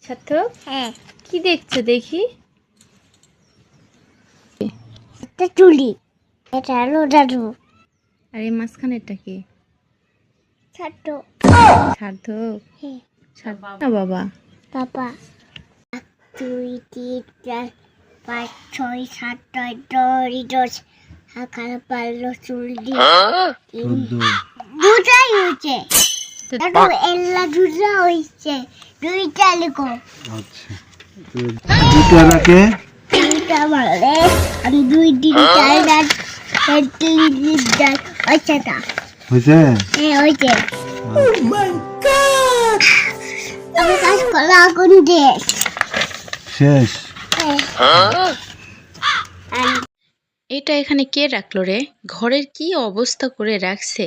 সার্থক, হ্যাঁ, কি দেখছো দেখি? একটা চুলি, এটা হলো দাদু। আর এই মাঝখানেরটা কি? ছোট। সার্থক, হ্যাঁ, সার্থক না বাবা? বাবা। 1 2 3 4 5 6 7 8 9 10 আকার পারলো চুল দিয়ে দুটাই হয়েছে। দাদু এল্লা দুটা হয়েছে, দুইটা লিখো। আচ্ছা, দুটা রাখে দুইটা বলে আমি 2 3 4 5 6 7 8 9 হয়েছে। হ্যাঁ হয়েছে। আমি কাজ করা আগুন দিয়ে শেষ। এটা এখানে কে রাখলো রে? ঘরের কি অবস্থা করে রাখছে!